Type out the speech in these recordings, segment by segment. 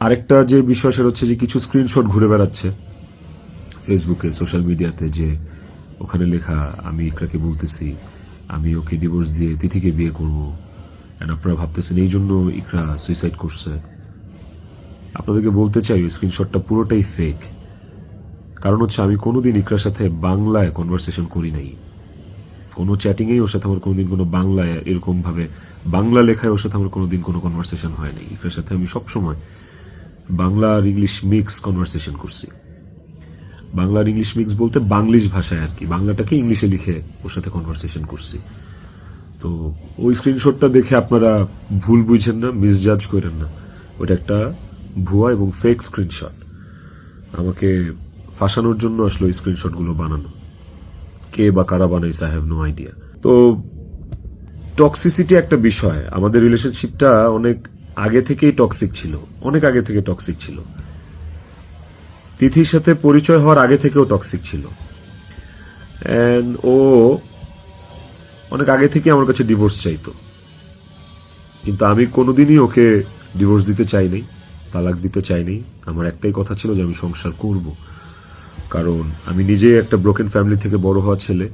আরেকটা যে বিষয় সেটা হচ্ছে যে কিছু স্ক্রিনশট ঘুরে বেড়াচ্ছে ফেসবুকে, সোশ্যাল মিডিয়াতে, যে ওখানে লেখা আমি ইকরাকে বলতেছি আমি ওকে ডিভোর্স দিয়ে তিথিকে বিয়ে করবো, অ্যান্ড আপনারা ভাবতেছেন এই জন্য ইকরা সুইসাইড করছে। আপনাদেরকে বলতে চাই ওই স্ক্রিনশটটা পুরোটাই ফেক। কারণ হচ্ছে আমি কোনোদিন ইকরার সাথে বাংলায় কনভারসেশন করি নাই, কোনো চ্যাটিংয়েই ওর সাথে আমার কোনোদিন কোনো বাংলায় এরকমভাবে বাংলা লেখায় ওর সাথে আমার কোনোদিন কোনো কনভারসেশন হয়নি। ইকরার সাথে আমি সবসময় বাংলা আর ইংলিশ মিক্স কনভারসেশন করছি। বাংলা আর ইংলিশ মিক্স বলতে বাংলিশ ভাষায় আর কি, বাংলাটাকে ইংলিশে লিখে ওর সাথে কনভারসেশন করছি। তো ওই স্ক্রিনশটটা দেখে আপনারা ভুল বুঝেন না, মিসজাজ করেন না, ওটা একটা ভুয়া এবং ফেক স্ক্রিনশট। আমাকে ফাঁসানোর জন্য আসলে ওই স্ক্রিনশটগুলো বানানো। কে বা কারা বানাইছে আই হ্যাভ নো আইডিয়া। তো টক্সিসিটি একটা বিষয়, আমাদের রিলেশনশিপটা অনেক আগে থেকেই টক্সিক ছিল, অনেক আগে থেকে টক্সিক ছিল। তিথির সাথে পরিচয় হওয়ার আগে থেকেও টক্সিক ছিল, অ্যান্ড ও অনেক আগে থেকে আমার কাছে ডিভোর্স চাইতো, কিন্তু আমি কোনোদিনই ওকে ডিভোর্স দিতে চাইনি, তালাক দিতে চাইনি। আমার একটাই কথা ছিল যে আমি সংসার করব, কারণ আমি নিজে একটা ব্রোকেন ফ্যামিলি থেকে বড় হওয়া ছেলে।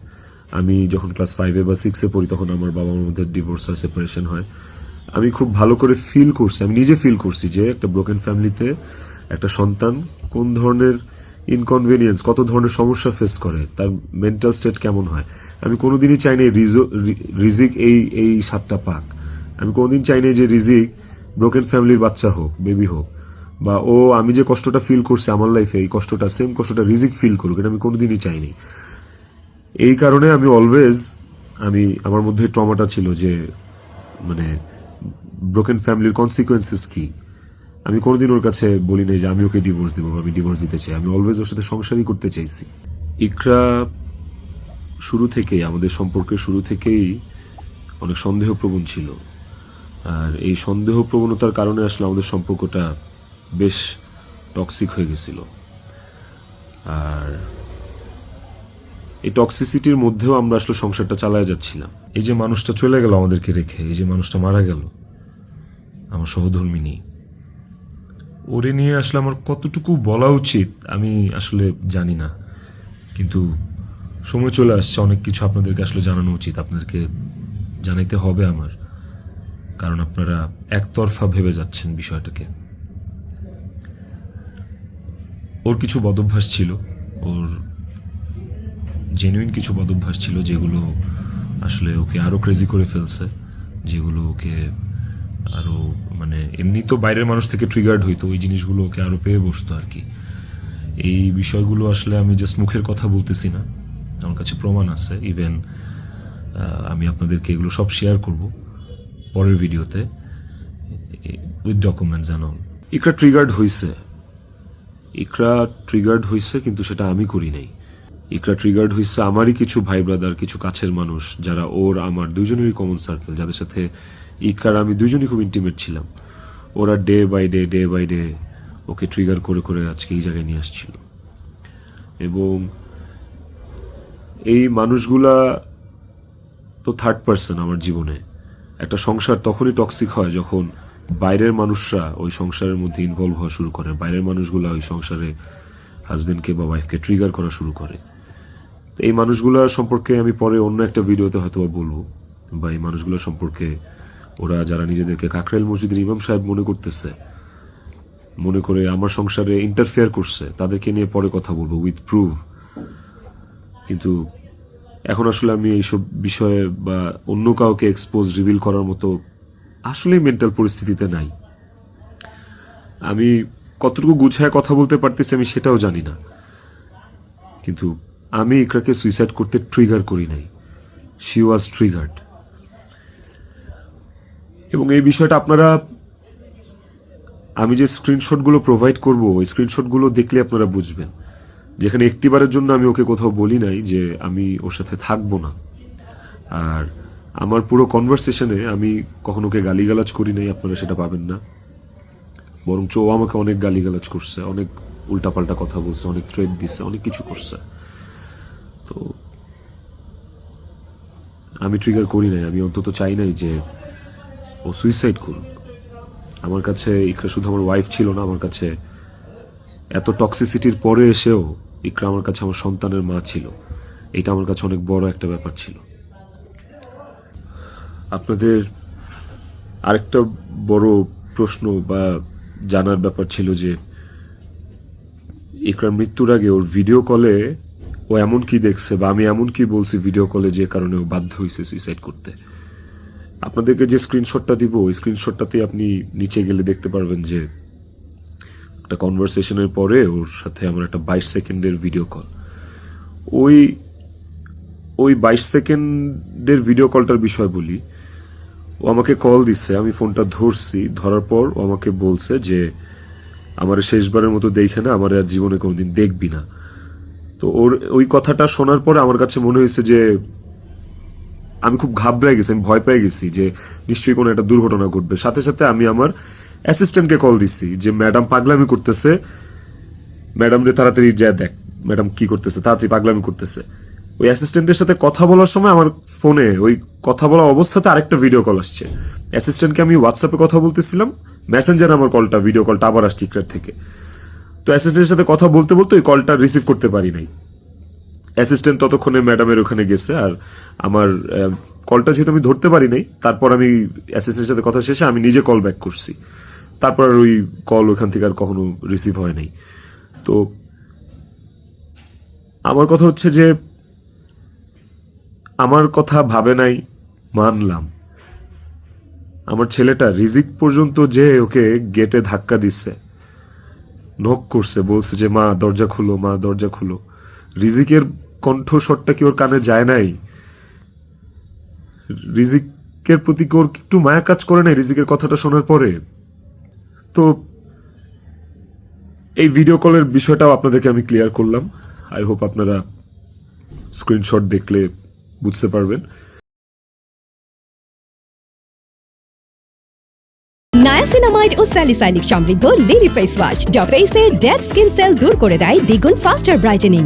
আমি যখন ক্লাস 5-এ বা 6-এ পড়ি তখন আমার বাবা মার মধ্যে ডিভোর্স হয়, সেপারেশন হয়। আমি খুব ভালো করে ফিল করছি, আমি নিজে ফিল করছি যে একটা ব্রোকেন ফ্যামিলিতে একটা সন্তান কোন ধরনের ইনকনভেনিয়েন্স, কত ধরনের সমস্যা ফেস করে, তার মেন্টাল স্টেট কেমন হয়। আমি কোনোদিনই চাইনি রিজিক এই স্বাদটা পাক। আমি কোনোদিন চাইনি যে রিজিক ব্রোকেন ফ্যামিলির বাচ্চা হোক, বেবি হোক, বা ও আমি যে কষ্টটা ফিল করছি আমার লাইফে এই কষ্টটা, সেম কষ্টটা রিজিক ফিল করুক, এটা আমি কোনোদিনই চাইনি। এই কারণে আমি অলওয়েজ আমার মধ্যে ট্রমাটা ছিল যে মানে ব্রোকেন ফ্যামিলির কনসিকুয়েন্সেস কি। আমি কোনোদিন ওর কাছে বলি নাই যে আমি ওকে ডিভোর্স দেবো বা আমি ডিভোর্স দিতে চাই। আমি অলওয়েজ ওর সাথে সংসারই করতে চাইছি। ইকরা শুরু থেকেই, আমাদের সম্পর্কের শুরু থেকেই অনেক সন্দেহপ্রবণ ছিল, আর এই সন্দেহ প্রবণতার কারণে আসলে আমাদের সম্পর্কটা বেশ টক্সিক হয়ে গেছিল। আর এই টক্সিসিটির মধ্যেও আমরা আসলে সংসারটা চালায় যাচ্ছিলাম। এই যে মানুষটা চলে গেল আমাদেরকে রেখে, এই যে মানুষটা মারা গেল, আমার সহধর্মিনী, ওরে নিয়ে আসলে আমার কতটুকু বলা উচিত আমি আসলে জানি না, কিন্তু সময় চলে আসছে, অনেক কিছু আপনাদেরকে আসলে জানানো উচিত, আপনাদেরকে জানাইতে হবে আমার, কারণ আপনারা একতরফা ভেবে যাচ্ছেন বিষয়টাকে। ওর কিছু বদভ্যাস ছিল, ওর জেনুইন কিছু বদভ্যাস ছিল যেগুলো আসলে ওকে আরও ক্রেজি করে ফেলছে, যেগুলো ওকে আরও মানে এমনি তো বাইরের মানুষ থেকে ট্রিগার্ড হইতো, ওই জিনিসগুলো ওকে আরও পেয়ে বসতো আর কি। এই বিষয়গুলো আসলে আমি জাস্ট মুখের কথা বলতেছি না, আমার কাছে প্রমাণ আছে। ইভেন আমি আপনাদেরকে এগুলো সব শেয়ার করব পরের ভিডিওতে with documents and all. Iqra triggered হয়েছে, কিন্তু সেটা আমি করি নাই। ইকরা ট্রিগার্ড হয়েছে আমারই কিছু ভাই ব্রাদার, কিছু কাছের মানুষ, যারা ওর আমার দুজনেরই কমন সার্কেল, যাদের সাথে ইকরার আমি দুজনই খুব ইন্টিমেট ছিলাম। ওরা ডে বাই ডে ওকে ট্রিগার করে করে আজকে এই জায়গায় নিয়ে আসছিল। এবং এই মানুষগুলা তো থার্ড পার্সন আমার জীবনে। একটা সংসার তখনই টক্সিক হয় যখন বাইরের মানুষরা ওই সংসারের মধ্যে ইনভলভ হওয়া শুরু করে, বাইরের মানুষগুলা ওই সংসারে হাজবেন্ডকে বা ওয়াইফকে ট্রিগার করা শুরু করে। তো এই মানুষগুলা সম্পর্কে আমি পরে অন্য একটা ভিডিওতে হয়তো বলবো, বা এই মানুষগুলো সম্পর্কে ওরা যারা নিজেদেরকে কাকরাইল মসজিদের ইমাম সাহেব মনে করতেছে, মনে করে আমার সংসারে ইন্টারফেয়ার করছে, তাদেরকে নিয়ে পরে কথা বলবো উইথ প্রুফ। কিন্তু এখন আসলে আমি এইসব বিষয়ে বা অন্য কাউকে এক্সপোজ রিভিল করার মতো আসলেই মেন্টাল পরিস্থিতিতে নাই। আমি কতটুকু গুছায় কথা বলতে পারতেছি আমি সেটাও জানি না, কিন্তু আমি ইকরাকে সুইসাইড করতে ট্রিগার করি নাই, শি ওয়াজ ট্রিগার্ড। এবং এই বিষয়টা আপনারা, আমি যে স্ক্রিনশটগুলো প্রোভাইড করব ওই স্ক্রিনশটগুলো দেখলে আপনারা বুঝবেন, যেখানে একটিবারের জন্য আমি ওকে কোথাও বলি নাই যে আমি ওর সাথে থাকবো না। আর আমার পুরো কনভারসেশনে আমি কখনো ওকে গালিগালাজ করি নাই, আপনারা সেটা পাবেন না। বরঞ্চ ও আমাকে অনেক গালিগালাজ করছে, অনেক উল্টাপাল্টা কথা বলছে, অনেক থ্রেট দিচ্ছে, অনেক কিছু করছে। তো আমি ট্রিগার করি নাই, আমি অন্তত চাই নাই যে ও সুইসাইড করুক। আমার কাছে ইকরা শুধু আমার ওয়াইফ ছিল না, আমার কাছে এত টক্সিসিটির পরে এসেও ইকরা আমার কাছে আমার সন্তানের মা ছিল। এটা আমার কাছে অনেক বড় একটা ব্যাপার ছিল। আপনাদের আরেকটা বড় প্রশ্ন বা জানার ব্যাপার ছিল যে ইকরার মৃত্যুর আগে ওর ভিডিও কলে ও এমন কি দেখছে বা আমি এমন কি বলছি ভিডিও কলে যে কারণে ও বাধ্য হয়েছে সুইসাইড করতে। আপনাদেরকে যে স্ক্রিনশটটা দিব ওই স্ক্রিনশটটাতে আপনি নিচে গেলে দেখতে পারবেন যে একটা কনভারসেশনের পরে ওর সাথে আমার একটা 22 সেকেন্ডের ভিডিও কল। ওই 22 সেকেন্ডের ভিডিও কলটার বিষয় বলি। ও আমাকে কল দিচ্ছে, আমি ফোনটা ধরছি, ধরার পর ও আমাকে বলছে যে আমার শেষবারের মতো দেখে না, আমার আর জীবনে কোনোদিন দেখবি না। তো ওর ওই কথাটা শোনার পরে আমার কাছে মনে হয়েছে যে আমি খুব ঘাবড়ে গেছি, আমি ভয় পেয়ে গেছি যে নিশ্চয়ই কোনো একটা দুর্ঘটনা ঘটবে। সাথে সাথে আমি আমার অ্যাসিস্ট্যান্টকে কল দিছি যে ম্যাডাম পাগলামি করতেছে, ম্যাডাম রে তাড়াতাড়ি যা দেখ ম্যাডাম কি করতেছে, তাড়াতাড়ি পাগলামি করতেছে। ওই অ্যাসিস্ট্যান্টের সাথে কথা বলার সময় আমার ফোনে ওই কথা বলা অবস্থাতে আরেকটা ভিডিও কল আসছে। অ্যাসিস্ট্যান্টকে আমি হোয়াটসঅ্যাপে কথা বলতেছিলাম, মেসেঞ্জারে আমার কলটা ভিডিও কলটা আবার আসছে ইকরার থেকে। তো অ্যাসিস্ট্যান্টের সাথে কথা বলতে বলতে ওই কলটা রিসিভ করতে পারি নাই। অ্যাসিস্ট্যান্ট ততক্ষণে ম্যাডামের ওখানে গেছে, আর আমার কলটা যেহেতু আমি ধরতে পারি নাই, তারপর আমি অ্যাসিস্ট্যান্টের সাথে কথা শেষে আমি নিজে কল ব্যাক করছি। তারপর আর ওই কল ওখান থেকে আর কখনো রিসিভ হয় নাই। তো আমার কথা হচ্ছে যে আমার কথা ভাবে নাই, মানলাম। আমার ছেলেটা রিজিক পর্যন্ত যে ওকে গেটে ধাক্কা দিচ্ছে, নক করছে, বলছে যে মা দরজা খুলো, মা দরজা খুলো। রিজিকের কণ্ঠস্বরটা কি ওর কানে যায় নাই? রিজিকের প্রতি কি ওর একটু মায়া কাজ করে নাই রিজিকের কথাটা শোনার পরে? তো এই ভিডিও কলের বিষয়টাও আপনাদেরকে আমি ক্লিয়ার করলাম। আই হোপ আপনারা স্ক্রিনশট দেখলে বুঝতে পারবেন। নায়াসিনামাইড ও স্যালিসাইলিক সমৃদ্ধ লিলি ফেস ওয়াশ যা ফেসের ডেড স্কিন সেল দূর করে দেয় দ্বিগুণ ফাস্টার ব্রাইটেনিং।